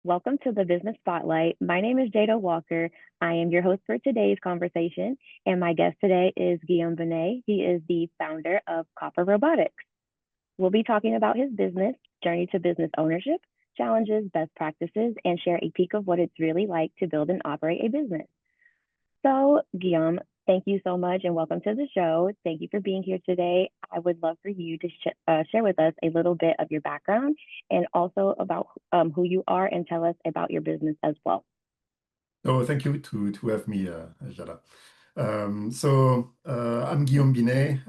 Welcome to the Business Spotlight. My name is Jada Walker. I am your host for today's conversation, and my guest today is Guillaume Binet. He is the founder of Copper Robotics. We'll be talking about his business, journey to business ownership, challenges, best practices, and share a peek of what it's really like to build and operate a business. So, Guillaume, thank you so much and welcome to the show. Thank you for being here today. I would love for you to share with us a little bit of your background and also about who you are and tell us about your business as well. Oh, thank you to have me, Jada. I'm Guillaume Binet.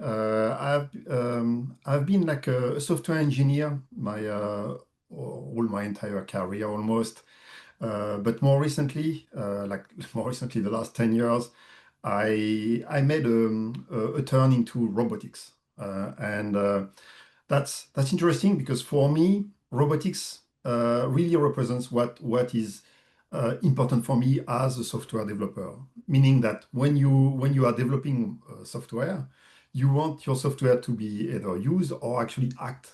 I've been like a software engineer all my entire career almost. But more recently, the last 10 years, I made a turn into robotics. And That's interesting because for me, robotics really represents what is important for me as a software developer. Meaning that when you are developing software, you want your software to be either used or actually act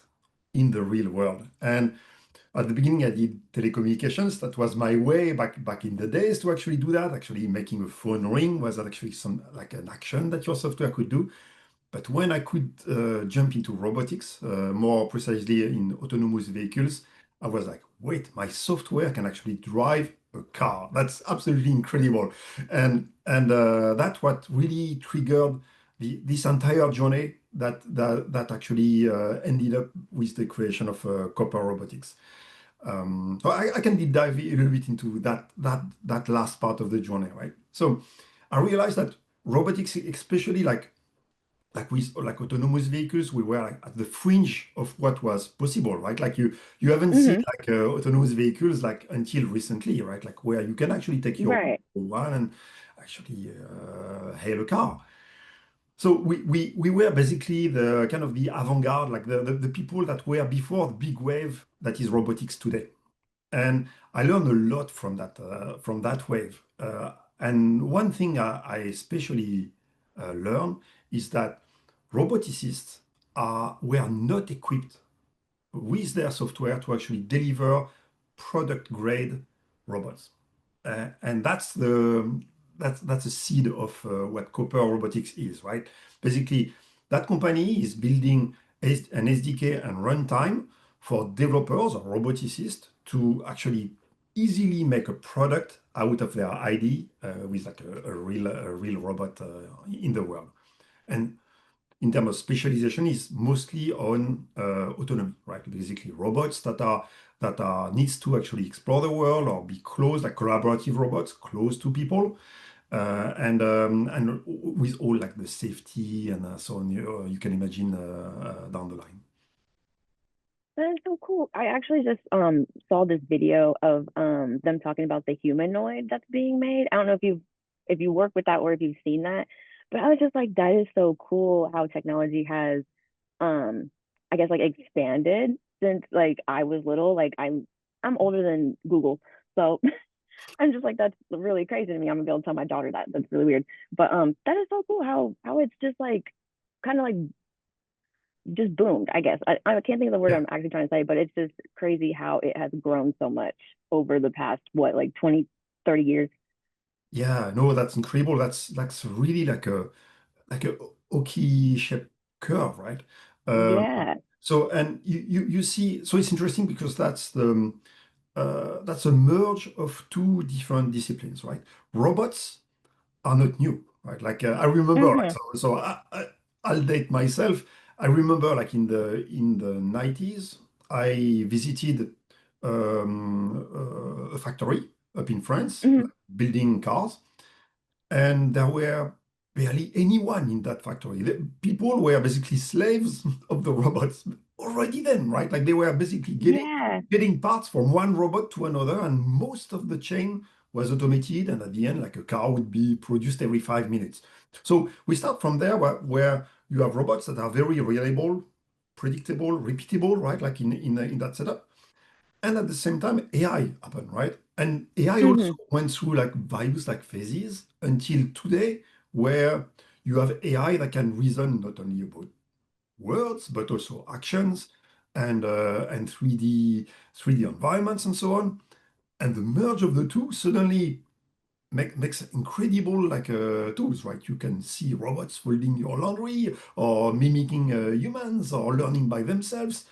in the real world. And at the beginning, I did telecommunications. That was my way back in the days to actually do that. Actually, making a phone ring was actually some like an action that your software could do. But when I could jump into robotics, more precisely in autonomous vehicles, I was like, wait, my software can actually drive a car. That's absolutely incredible. And that's what really triggered this entire journey that actually ended up with the creation of Copper Robotics. So I can deep dive a little bit into that last part of the journey, right? So I realized that robotics, especially like with like autonomous vehicles, we were like at the fringe of what was possible, right? Like you haven't seen Hmm. like autonomous vehicles like until recently, right? Like where you can actually take your Right. one and actually hail a car. So we were basically the kind of the avant-garde, like the people that were before the big wave that is robotics today. And I learned a lot from that wave. And one thing I especially learned is that roboticists were not equipped with their software to actually deliver product grade robots. And that's the seed of what Copper Robotics is, right? Basically, that company is building an SDK and runtime for developers or roboticists to actually easily make a product out of their ID with like a real robot in the world. And in terms of specialization is mostly on autonomy, right? Basically, robots that are needs to actually explore the world or be close, like collaborative robots, close to people, and with all like the safety and so on. You can imagine down the line. That is so cool. I actually just saw this video of them talking about the humanoid that's being made. I don't know if you work with that or if you've seen that, but I was just like, that is so cool how technology has I guess like expanded since like I was little. Like I'm older than Google. So I'm just like that's really crazy to me. I'm gonna be able to tell my daughter that. That's really weird. But that is so cool how it's just like kind of like just boomed, I guess. I can't think of the word Yeah. I'm actually trying to say, but it's just crazy how it has grown so much over the past, what, like 20, 30 years. Yeah, no, that's incredible. That's really like a hockey shaped curve, right? Um, Yeah. so and you see, so it's interesting because that's a merge of two different disciplines, right? Robots are not new, right? Like I remember, like Mm-hmm. I'll date myself. I remember, like in the 90s, I visited a factory up in France, Mm-hmm. like, building cars, and there were barely anyone in that factory. The people were basically slaves of the robots already then, right? Like they were basically getting Yeah. getting parts from one robot to another, and most of the chain was automated. And at the end, like a car would be produced every 5 minutes. So we start from there, where you have robots that are very reliable, predictable, repeatable, right? Like in that setup. And at the same time, AI happened, right? And AI also Mm-hmm. went through like various like phases until today, where you have AI that can reason not only about words but also actions and 3D environments and so on. And the merge of the two suddenly makes incredible tools, right? You can see robots folding your laundry or mimicking humans or learning by themselves.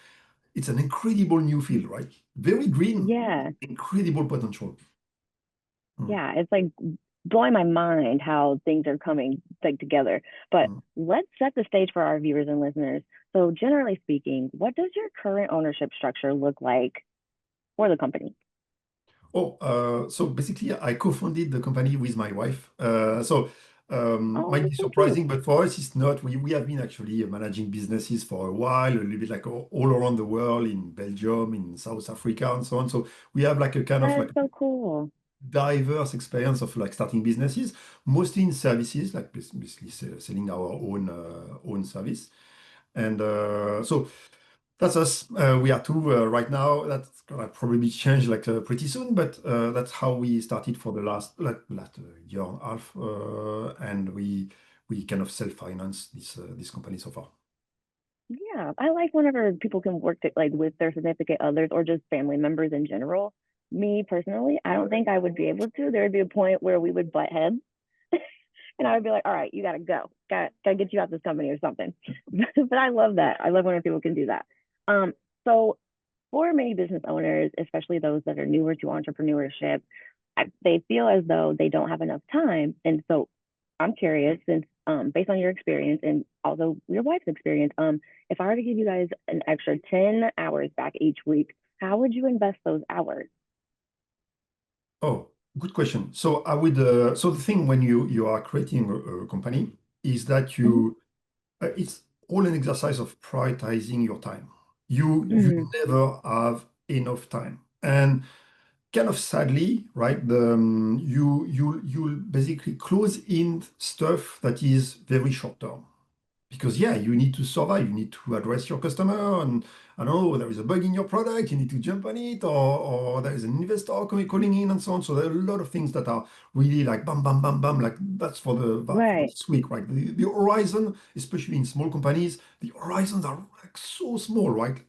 It's an incredible new field, right? Very green, Yeah. incredible potential. Mm, Yeah, it's like blowing my mind how things are coming like together. But mm. let's set the stage for our viewers and listeners. So, generally speaking, what does your current ownership structure look like for the company? So basically, I co-founded the company with my wife. Oh, Might be that's so cute. surprising, but for us, it's not. We have been actually managing businesses for a while, a little bit like all around the world, in Belgium, in South Africa, and so on. So we have like a kind of That is like so cool. diverse experience of like starting businesses, mostly in services, like basically selling our own service. And so that's us. We are two right now. That's gonna probably change pretty soon, but that's how we started for the last year and a half, and we kind of self-finance this company so far. Yeah, I like whenever people can work like with their significant others or just family members in general. Me personally, I don't think I would be able to. There would be a point where we would butt heads, and I would be like, "All right, you gotta go. Gotta get you out this company or something." But I love that. I love when people can do that. So for many business owners, especially those that are newer to entrepreneurship, they feel as though they don't have enough time. And so I'm curious, since based on your experience and also your wife's experience, if I were to give you guys an extra 10 hours back each week, how would you invest those hours? Oh, good question. So I would. So the thing when you are creating a company is that Mm-hmm. it's all an exercise of prioritizing your time. You Mm-hmm. never have enough time, and kind of sadly, right? You'll basically close in stuff that is very short term because yeah, you need to survive. You need to address your customer, and I don't know, there is a bug in your product. You need to jump on it, or there is an investor calling in, and so on. So there are a lot of things that are really like bam, bam, bam, bam. Like that's for Right. this week, right? The horizon, especially in small companies, the horizons are like so small, right?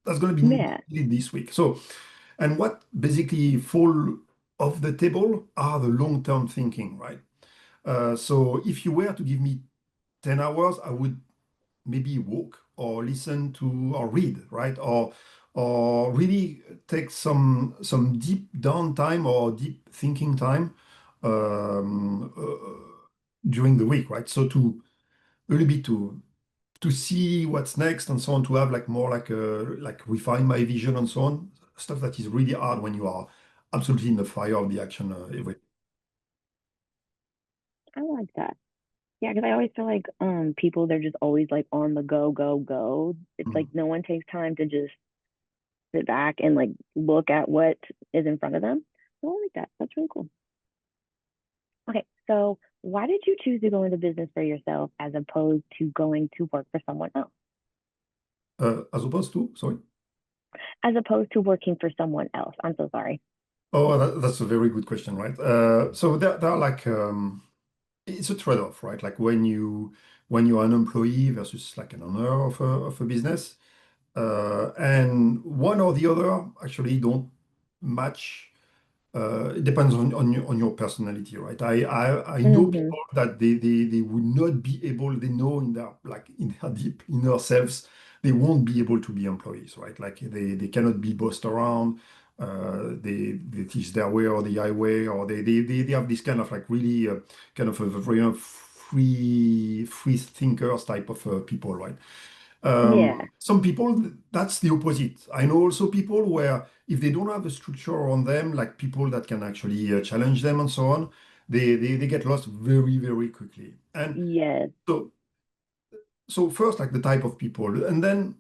That's going to be Yeah. needed this week. So and what basically fall off the table are the long-term thinking, right? So if you were to give me 10 hours, I would maybe walk or listen to or read, right? Or really take some deep downtime or deep thinking time during the week, right? So to a little bit to see what's next and so on, to have like more like refine my vision and so on, stuff that is really hard when you are absolutely in the fire of the action every. I like that. Yeah, because I always feel like people they're just always like on the go, go, go. It's like Mhm. no one takes time to just sit back and like look at what is in front of them. So I like that. That's really cool. Okay, so why did you choose to go into business for yourself as opposed to going to work for someone else? As opposed to, sorry. As opposed to working for someone else. I'm so sorry. Oh, that's a very good question, right? So there are it's a trade-off, right? Like when you're an employee versus like an owner of a business, and one or the other actually don't match. It depends on your personality, right? I know Mm-hmm. people that they would not be able, they know in their like in their deep inner selves, they won't be able to be employees, right? Like they cannot be bossed around. They teach their way or the highway, or they have this kind of like really kind of a very free thinkers type of people, right? Yeah. Some people, that's the opposite. I know also people where if they don't have a structure around them, like people that can actually challenge them and so on, they get lost very, very quickly. And Yes. so, so first, like the type of people, and then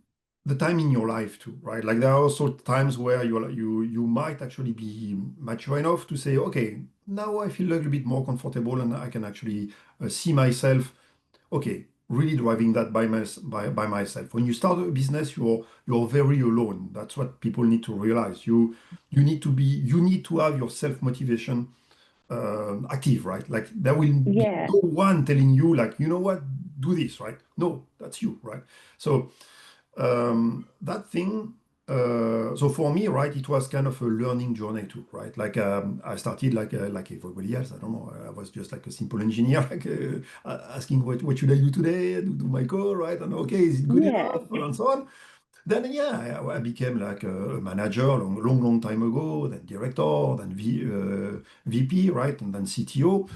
the time in your life too, right? Like there are also times where you might actually be mature enough to say, okay, now I feel a little bit more comfortable and I can actually see myself okay, really driving that by myself. When you start a business, you're very alone. That's what people need to realize. You need to have your self motivation active, right? Like there will be Yeah. no one telling you like, you know what, do this, right? No, that's you, right? So that thing. so for me, right, it was kind of a learning journey too, right? Like I started like everybody else. I don't know. I was just like a simple engineer, like asking what should I do today? Do my code, right? And okay, is it good Yeah. enough? And so on. Then yeah, I became like a manager long time ago. Then director, then VP, right, and then CTO.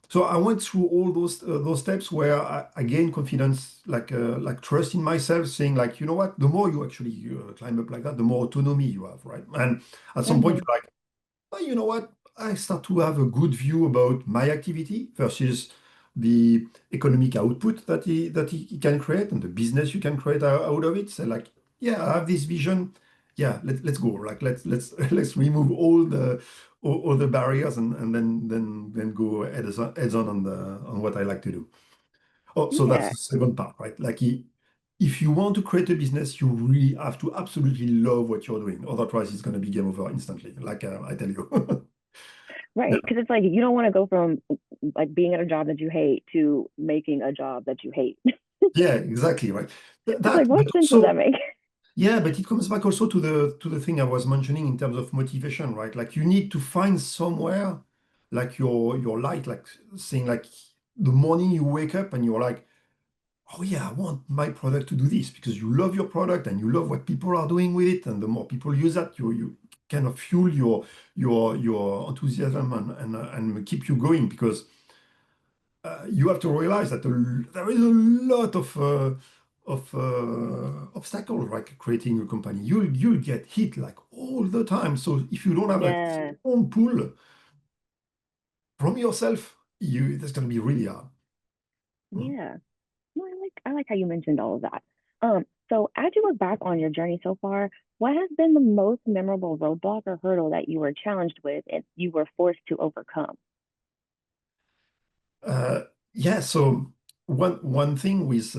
So I went through all those steps where I gained confidence, like trust in myself, saying like, you know what, the more you actually climb up like that, the more autonomy you have, right? And at some point Hmm. you're like, oh, you know what, I start to have a good view about my activity versus the economic output that he can create and the business you can create out of it. So like, yeah, I have this vision. Yeah, let's go. Like let's let's remove all the barriers and then go heads on on what I like to do. Oh, so that's Yeah. the second part, right? If you want to create a business, you really have to absolutely love what you're doing. Otherwise, it's going to be game over instantly, like I tell you. Yeah, Right. Because it's like you don't want to go from like being at a job that you hate to making a job that you hate. yeah, exactly, right. It's like, what But sense does that also, make? yeah, but it comes back also to the thing I was mentioning in terms of motivation, right? Like you need to find somewhere like your light, like saying like the morning you wake up and you're like, oh yeah, I want my product to do this because you love your product and you love what people are doing with it. And the more people use that, you kind of fuel your enthusiasm and keep you going because you have to realize that there is a lot of obstacles, like creating a company. You'll get hit like all the time. So if you don't have a Yeah. strong pull from yourself, you that's going to be really hard. Mm. Yeah. No, I like how you mentioned all of that. So as you look back on your journey so far, what has been the most memorable roadblock or hurdle that you were challenged with and you were forced to overcome? Uh, yeah. So one thing with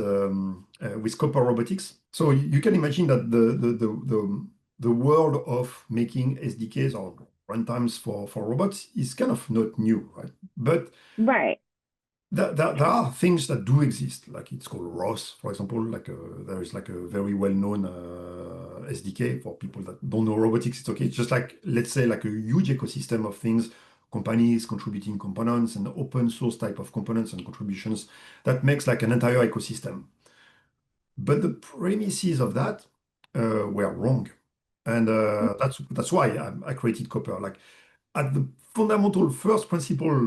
Copper Robotics. So you can imagine that the world of making SDKs or runtimes for robots is kind of not new, right? But Right. there are things that do exist, like it's called ROS, for example. There is like a very well-known SDK for people that don't know robotics. It's okay. It's just like, let's say, like a huge ecosystem of things, companies contributing components and open source type of components and contributions that makes like an entire ecosystem. But the premises of that were wrong, and that's why I created Copper. Like at the fundamental first principle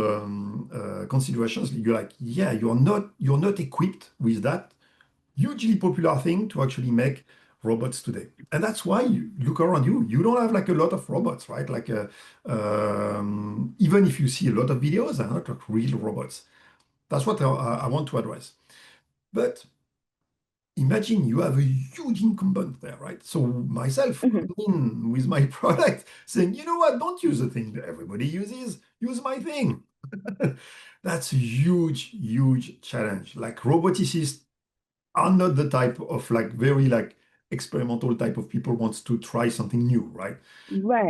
considerations, you're like, yeah, you're not equipped with that hugely popular thing to actually make robots today. And that's why you look around you, you don't have like a lot of robots, right? Even if you see a lot of videos, they're not like real robots. That's what I want to address. But imagine you have a huge incumbent there, right? So myself Hmm. coming in with my product saying, you know what, don't use the thing that everybody uses, use my thing. That's a huge, huge challenge. Like roboticists are not the type of like very like experimental type of people wants to try something new, right?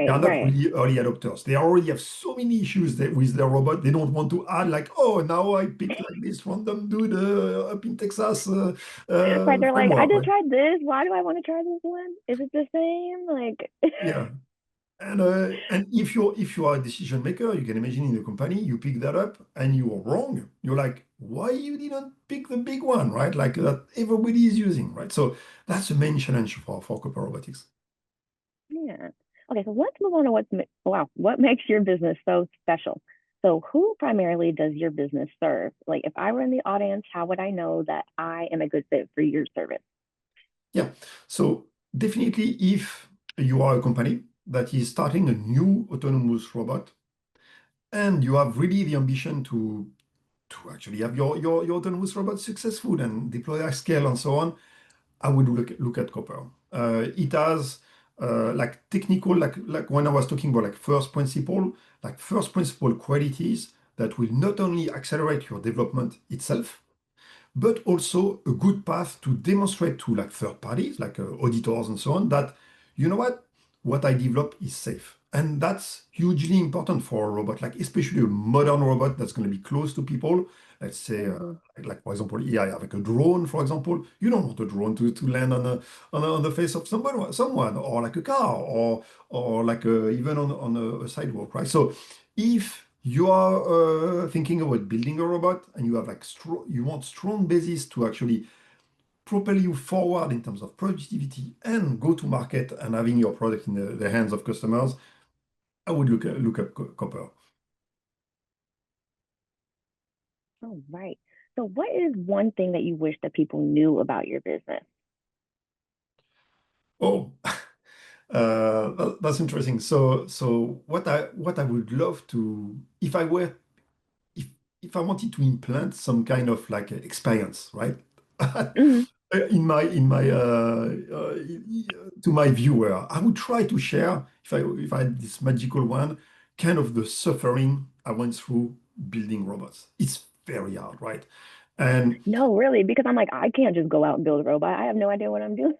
They Right, are not right. really early adopters. They already have so many issues with their robot. They don't want to add like, oh, now I picked like this random dude up in Texas Right. They're like, I framework, just right? tried this. Why do I want to try this one? Is it the same? Like, Yeah. And if you are a decision maker, you can imagine in a company, you pick that up and you are wrong. You're like, why you didn't pick the big one, right? Like that everybody is using, right? So that's the main challenge for Copper Robotics. yeah. Okay, so let's move on to what makes your business so special? So, who primarily does your business serve? Like, if I were in the audience, how would I know that I am a good fit for your service? Yeah. So definitely if you are a company that is starting a new autonomous robot and you have really the ambition to actually have your autonomous robot successful and deploy at scale and so on, I would look at Copper. It has like technical, like when I was talking about like first principle qualities that will not only accelerate your development itself, but also a good path to demonstrate to like third parties, like auditors and so on, that you know what, what I develop is safe. And that's hugely important for a robot, like especially a modern robot that's going to be close to people. Let's say, Hmm. like for example, here I have like a drone, for example. You don't want a drone to land on the face of someone, or like a car, or like even on a sidewalk, right? So if you are thinking about building a robot and you have like you want strong basis to actually propel you forward in terms of productivity and go to market and having your product in the hands of customers, I would look up Copper. Oh, right. So what is one thing that you wish that people knew about your business? Oh, that's interesting. So what I would love to, if if I wanted to implant some kind of like experience, right? Hmm. To my viewer, I would try to share, if I had this magical one, kind of the suffering I went through building robots. It's very hard, right? And No, really, because I'm like, I can't just go out and build a robot. I have no idea what I'm doing.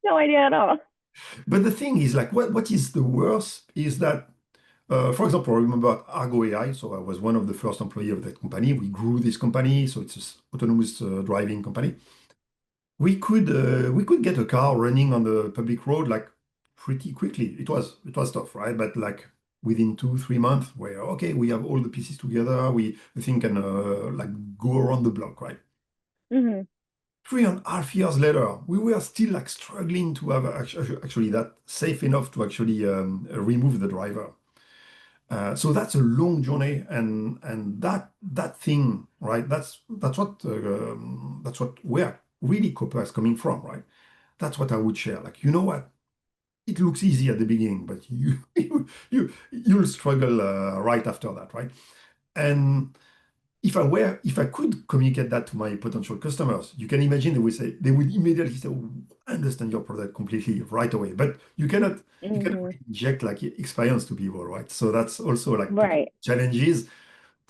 No idea at all. but the thing is, like, what is the worst is that, for example, I remember Argo AI. So I was one of the first employee of that company. We grew this company, so it's an autonomous driving company. We could get a car running on the public road like pretty quickly. It was tough, right? But like within 2 3 months, where okay, we have all the pieces together, we think can like go around the block, right? Hmm. 3.5 years later, we were still like struggling to have actually that safe enough to actually remove the driver. So that's a long journey, and that thing, right? That's what where really Copper is coming from, right? That's what I would share. Like, you know what? It looks easy at the beginning, but you'll struggle right after that, right? And if I could communicate that to my potential customers, you can imagine they would immediately say, "Oh, I understand your product completely right away." But you cannot Hmm. really inject like experience to people, right? So that's also like the Right. challenges.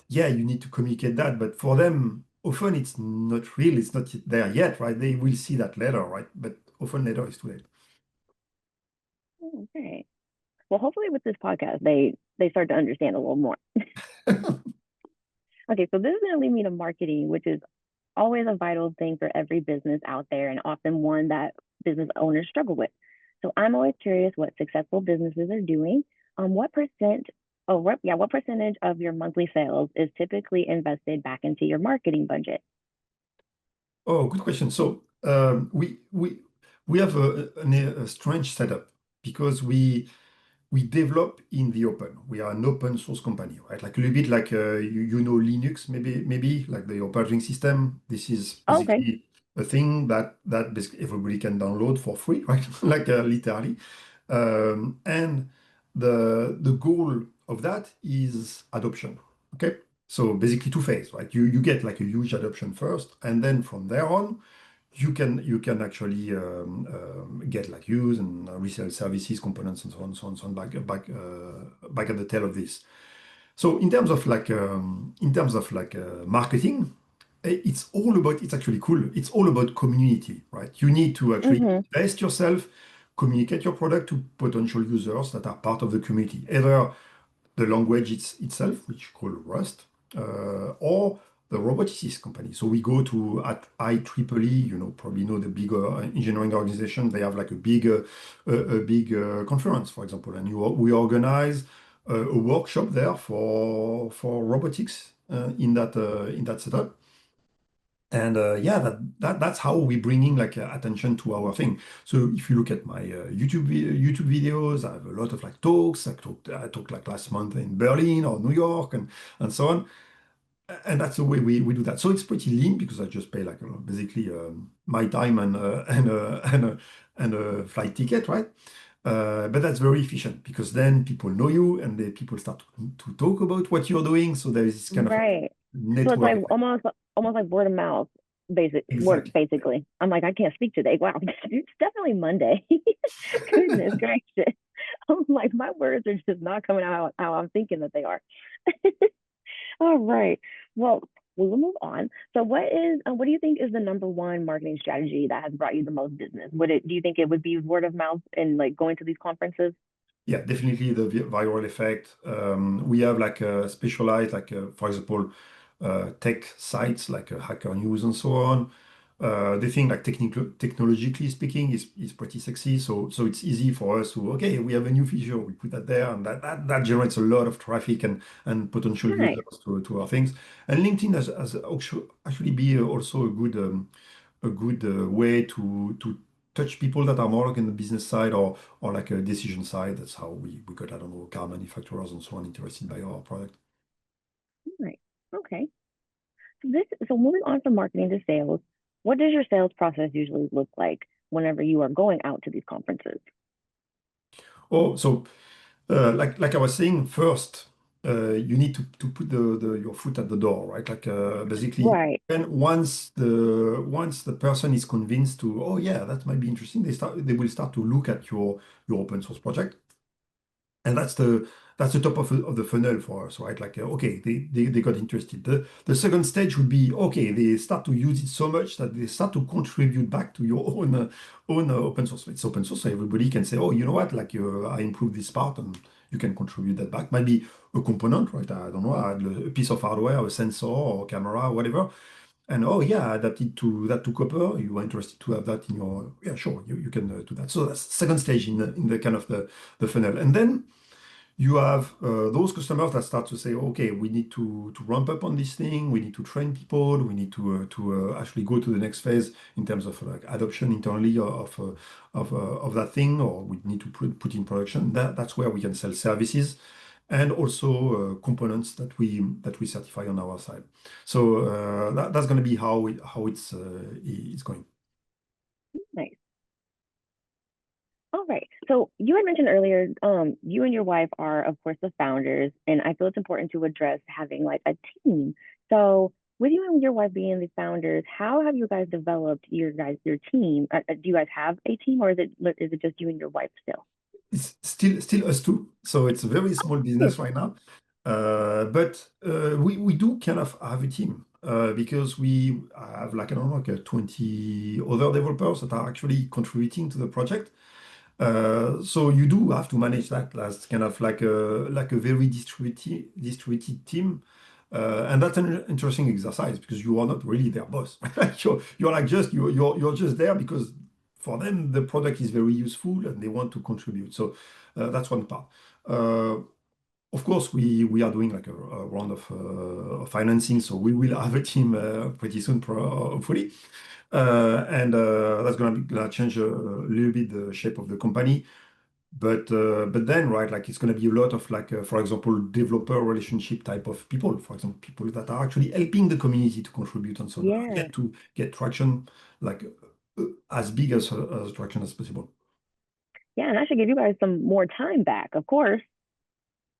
Yeah, you need to communicate that, but for them, often it's not real, it's not there yet, right? They will see that later, right? But often later is too late. Okay. Well, hopefully with this podcast, they start to understand a little more. Okay, so this is going to lead me to marketing, which is always a vital thing for every business out there and often one that business owners struggle with. So I'm always curious what successful businesses are doing. What percent, oh, what percentage of your monthly sales is typically invested back into your marketing budget? Oh, good question. So we have a strange setup because we develop in the open. We are an open source company, right? Like a little bit like you know Linux, maybe like the operating system. This is Okay. basically a thing that basically everybody can download for free, right? Like literally. And the goal of that is adoption. Okay. So basically two phase, right? You get like a huge adoption first, and then from there on, you can actually get like use and resell services, components, and so on back at the tail of this. So in terms of marketing, it's actually cool. It's all about community, right? You need to actually Mm-hmm. invest yourself, communicate your product to potential users that are part of the community, either the language itself, which is called Rust, or the roboticist company. So we go to at IEEE, probably know the bigger engineering organization. They have like a big conference, for example, and we organize a workshop there for robotics in that setup. And yeah, that's how we bringing like attention to our thing. So if you look at my YouTube videos, I have a lot of like talks. I talked like last month in Berlin or New York and so on. And that's the way we do that. So it's pretty lean because I just pay like basically my time and a flight ticket, right? But that's very efficient because then people know you and the people start to talk about what you're doing. So there is this kind of like Right. So it's network like effect. almost like word of mouth, Exactly. basically. I'm like, I can't speak today. Wow, it's definitely Monday. Goodness gracious. I'm like, my words are just not coming out how I'm thinking that they are. All right. Well, We will move on. So what do you think is the number one marketing strategy that has brought you the most business? Do you think it would be word of mouth and like going to these conferences? Yeah, definitely the viral effect. We have like specialized, like for example, tech sites like Hacker News and so on. They think like technologically speaking is pretty sexy. So it's easy for us to, okay, we have a new feature, we put that there, and that generates a lot of traffic and potential Nice. users to our things. And LinkedIn has actually be also a good way to touch people that are more like in the business side or like a decision side. That's how we got, I don't know, car manufacturers and so on interested by our product. Nice. Okay. So moving on from marketing to sales, what does your sales process usually look like whenever you are going out to these conferences? Oh, so like I was saying, first you need to put your foot at the door, right? Like basically, Right. and once the person is convinced to, oh yeah, that might be interesting, they will start to look at your open source project. And that's the top of the funnel for us, right? Like, okay, they got interested. The second stage would be, okay, they start to use it so much that they start to contribute back to your own open source. It's open source, so everybody can say, oh, you know what, like I improved this part, and you can contribute that back. Maybe a component, right? I don't know, I add a piece of hardware, a sensor or camera, whatever. And oh yeah, adapted to that to Copper. You are interested to have that in your, yeah, sure, you can do that. So that's second stage in the kind of the funnel. And then you have those customers that start to say, okay, we need to ramp up on this thing. We need to train people. We need to actually go to the next phase in terms of like adoption internally of that thing, or we need to put in production. That's where we can sell services and also components that we certify on our side. So that's going to be how it's going. Nice. All right. So you had mentioned earlier, you and your wife are, of course, the founders, and I feel it's important to address having like a team. So with you and your wife being the founders, how have you guys developed your team? Do you guys have a team, or is it just you and your wife still? It's still us two, so it's a very small Hmm. business right now. But we do kind of have a team because we have like I don't know like 20 other developers that are actually contributing to the project. So you do have to manage that as kind of like a very distributed team. And that's an interesting exercise because you are not really their boss. You're like you're just there because for them the product is very useful and they want to contribute. So that's one part. Uh, of course, we are doing like a round of financing, so we will have a team pretty soon, hopefully. And that's gonna change a little bit the shape of the company. But then, right, like it's going to be a lot of like, for example, developer relationship type of people, for example, people that are actually helping the community to contribute and so on, Yeah. to get traction, like as big as traction as possible. Yeah, and that should give you guys some more time back, of course.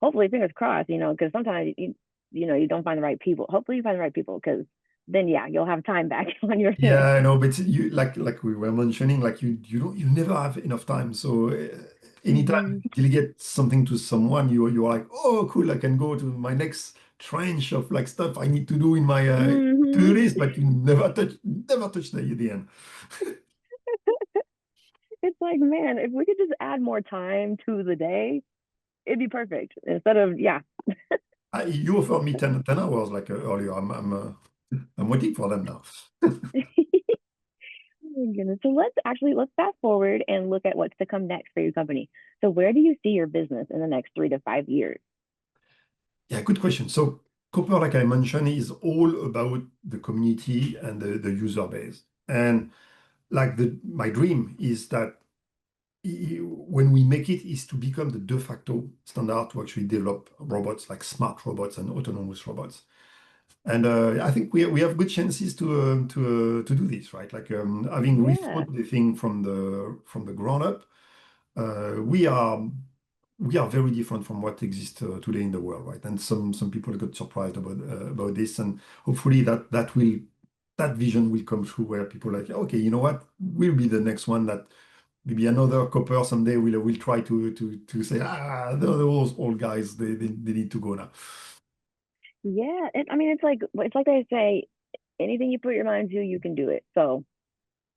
Hopefully, fingers crossed, because sometimes you don't find the right people. Hopefully, you find the right people because then, yeah, you'll have time back on your hands. Yeah, I know, but you like we were mentioning, like you never have enough time. So anytime Hmm. you delegate something to someone, you're like, oh, cool, I can go to my next tranche of like stuff I need to do in my to-do Hmm. list, but you never touch the end. It's like, man, if we could just add more time to the day, it'd be perfect. Instead of, yeah. You offered me 10 hours like earlier. I'm waiting for them now. Oh my goodness. So let's fast forward and look at what's to come next for your company. So where do you see your business in the next 3 to 5 years? Yeah, good question. So Copper, like I mentioned, is all about the community and the user base. And like my dream is that when we make it is to become the de facto standard to actually develop robots like smart robots and autonomous robots. And I think we have good chances to do this, right? Like having Yeah. rethought the thing from the ground up. We are very different from what exists today in the world, right? And some people got surprised about this, and hopefully that vision will come true where people are like, okay, you know what, we'll be the next one that maybe another copper someday will try to say, those old guys, they need to go now. Yeah, I mean, it's like they say, anything you put your mind to, you can do it. So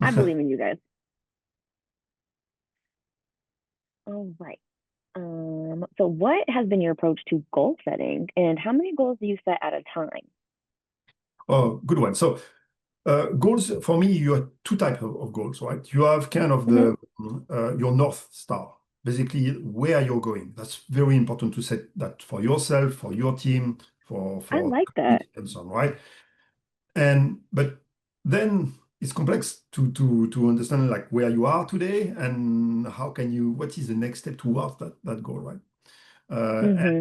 I believe in you guys. All right. So what has been your approach to goal setting, and how many goals do you set at a time? Oh, good one. So goals for me, you have two types of goals, right? You have kind of Hmm. the your North Star, basically where you're going. That's very important to set that for yourself, for your team, I for like that. community and so on, right? And but then it's complex to understand like where you are today and how can you what is the next step towards that goal, right? Hmm.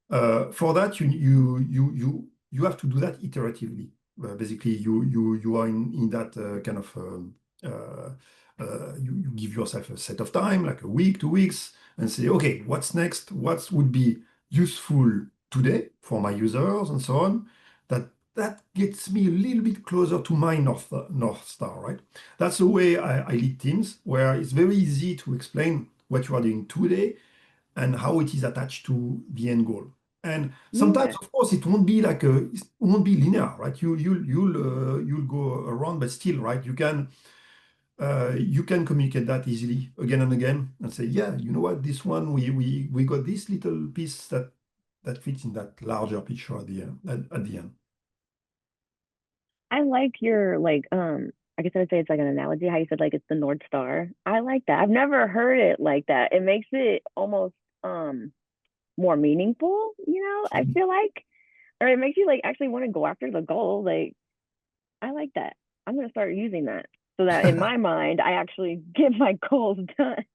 For that, you have to do that iteratively. Basically, you are in that kind of you give yourself a set of time, like a week, 2 weeks, and say, okay, what's next? What would be useful today for my users and so on. That gets me a little bit closer to my North Star, right? That's the way I lead teams, where it's very easy to explain what you are doing today and how it is attached to the end goal. And sometimes, Yeah, of course, it won't be it won't be linear, right? You'll go around, but still, right? You can communicate that easily again and again and say, yeah, you know what, this one we got this little piece that fits in that larger picture at the end. At the end. I like your I guess I would say it's like an analogy how you said like it's the North Star. I like that. I've never heard it like that. It makes it almost more meaningful, I feel like. Or it makes you like actually want to go after the goal. Like, I like that. I'm gonna start using that so that in my mind I actually get my goals done.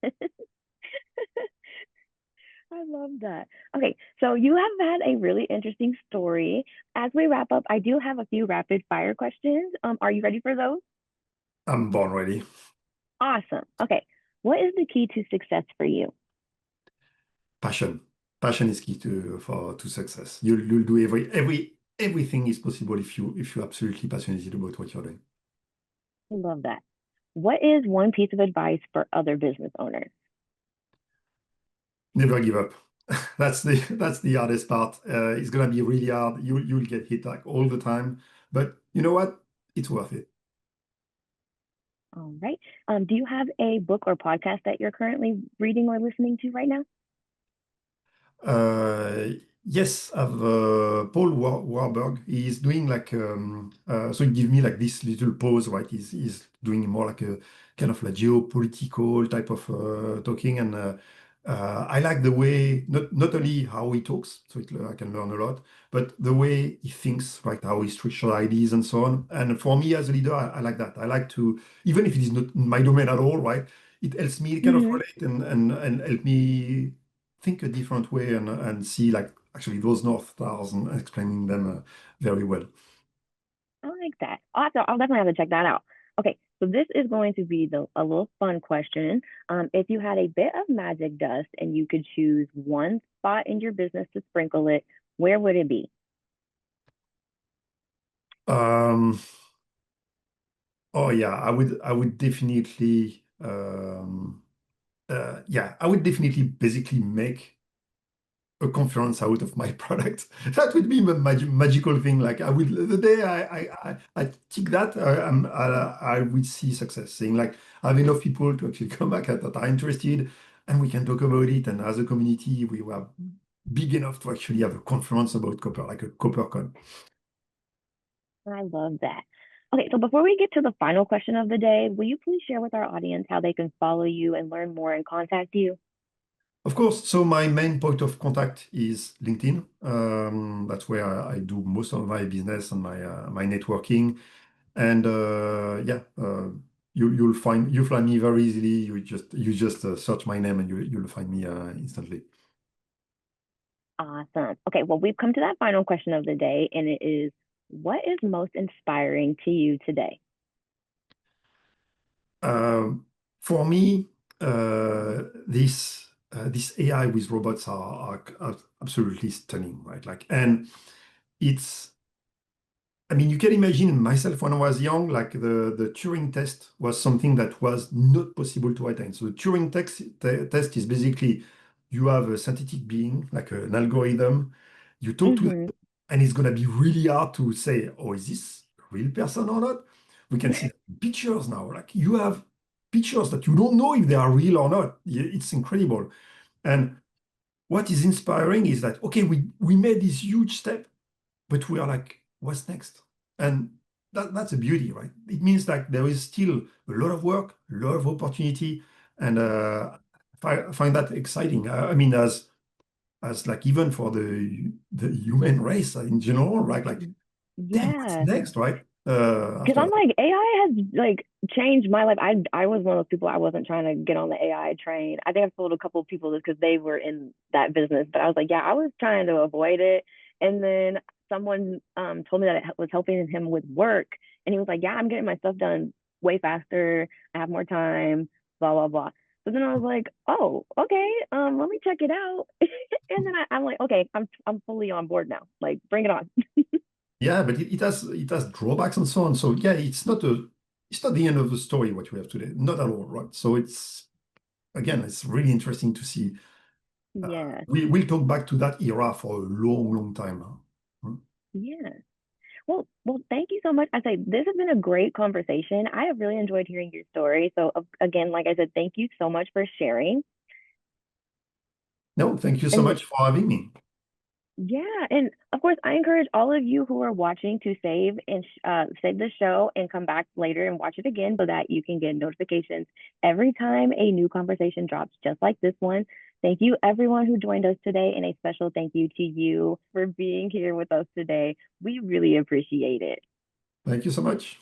I love that. Okay, so you have had a really interesting story. As we wrap up, I do have a few rapid fire questions. Are you ready for those? I'm born ready. Awesome. Okay. What is the key to success for you? Passion. Passion is key to success. You'll do everything is possible if you're absolutely passionate about what you're doing. I love that. What is one piece of advice for other business owners? Never give up. That's the hardest part. It's gonna be really hard. You'll get hit like all the time, but you know what? It's worth it. All right. Do you have a book or podcast that you're currently reading or listening to right now? Uh, yes, I've Paul Warburg. He's doing so he give me like this little pause, right? He's doing more like a kind of like geopolitical type of talking, and I like the way not only how he talks, so I can learn a lot, but the way he thinks, right? How he structures ideas and so on. And for me as a leader, I like that. I like to, even if it is not my domain at all, right? It helps me kind of Hmm. relate and help me think a different way and see like actually those North Stars and explaining them very well. I like that. I'll definitely have to check that out. Okay, so this is going to be a little fun question. If you had a bit of magic dust and you could choose one spot in your business to sprinkle it, where would it be? Um, oh yeah, I would definitely yeah, I would definitely basically make a conference out of my product. That would be a magical thing. Like I would the day I tick that I would see success. Saying like I have enough people to actually come back that are interested, and we can talk about it. And as a community, we were big enough to actually have a conference about copper, like a CopperCon. I love that. Okay, so before we get to the final question of the day, will you please share with our audience how they can follow you and learn more and contact you? Of course, so my main point of contact is LinkedIn. That's where I do most of my business and my networking. And yeah, you'll find me very easily. You just search my name and you'll find me instantly. Awesome. Okay, well, we've come to that final question of the day, and it is, what is most inspiring to you today? Um, for me, this AI with robots are absolutely stunning, right? Like, and it's I mean, you can imagine myself when I was young, like the Turing test was something that was not possible to attain. So the Turing test is basically you have a synthetic being, like an algorithm, you talk to Mm-hmm. them, and it's going to be really hard to say, oh, is this a real person or not? We can see pictures now. Like you have pictures that you don't know if they are real or not. It's incredible. And what is inspiring is that, okay, we made this huge step, but we are like, what's next? And that's a beauty, right? It means like there is still a lot of work, a lot of opportunity, and I find that exciting. I mean, as like even for the human race in general, right? Like, damn, what's Yeah. next, right? Because After I'm that. like, AI has like changed my life. I was one of those people, I wasn't trying to get on the AI train. I think I've told a couple of people this because they were in that business, but I was like, yeah, I was trying to avoid it. And then someone told me that it was helping him with work. And he was like, yeah, I'm getting my stuff done way faster. I have more time, blah, blah, blah. So then I was like, oh, okay, let me check it out. And then I'm like, okay, I'm fully on board now. Like, bring it on. Yeah, but it has drawbacks and so on. So yeah, it's not the end of the story what we have today, not at all, right? So it's again, it's really interesting to see. Yeah, We'll talk back to that era for a long, long time now. Hmm. yeah. Well, thank you so much. I say this has been a great conversation. I have really enjoyed hearing your story. So again, like I said, thank you so much for sharing. No, thank you so And much for having me. yeah, and of course, I encourage all of you who are watching to save the show and come back later and watch it again so that you can get notifications every time a new conversation drops, just like this one. Thank you, everyone who joined us today, and a special thank you to you for being here with us today. We really appreciate it. Thank you so much.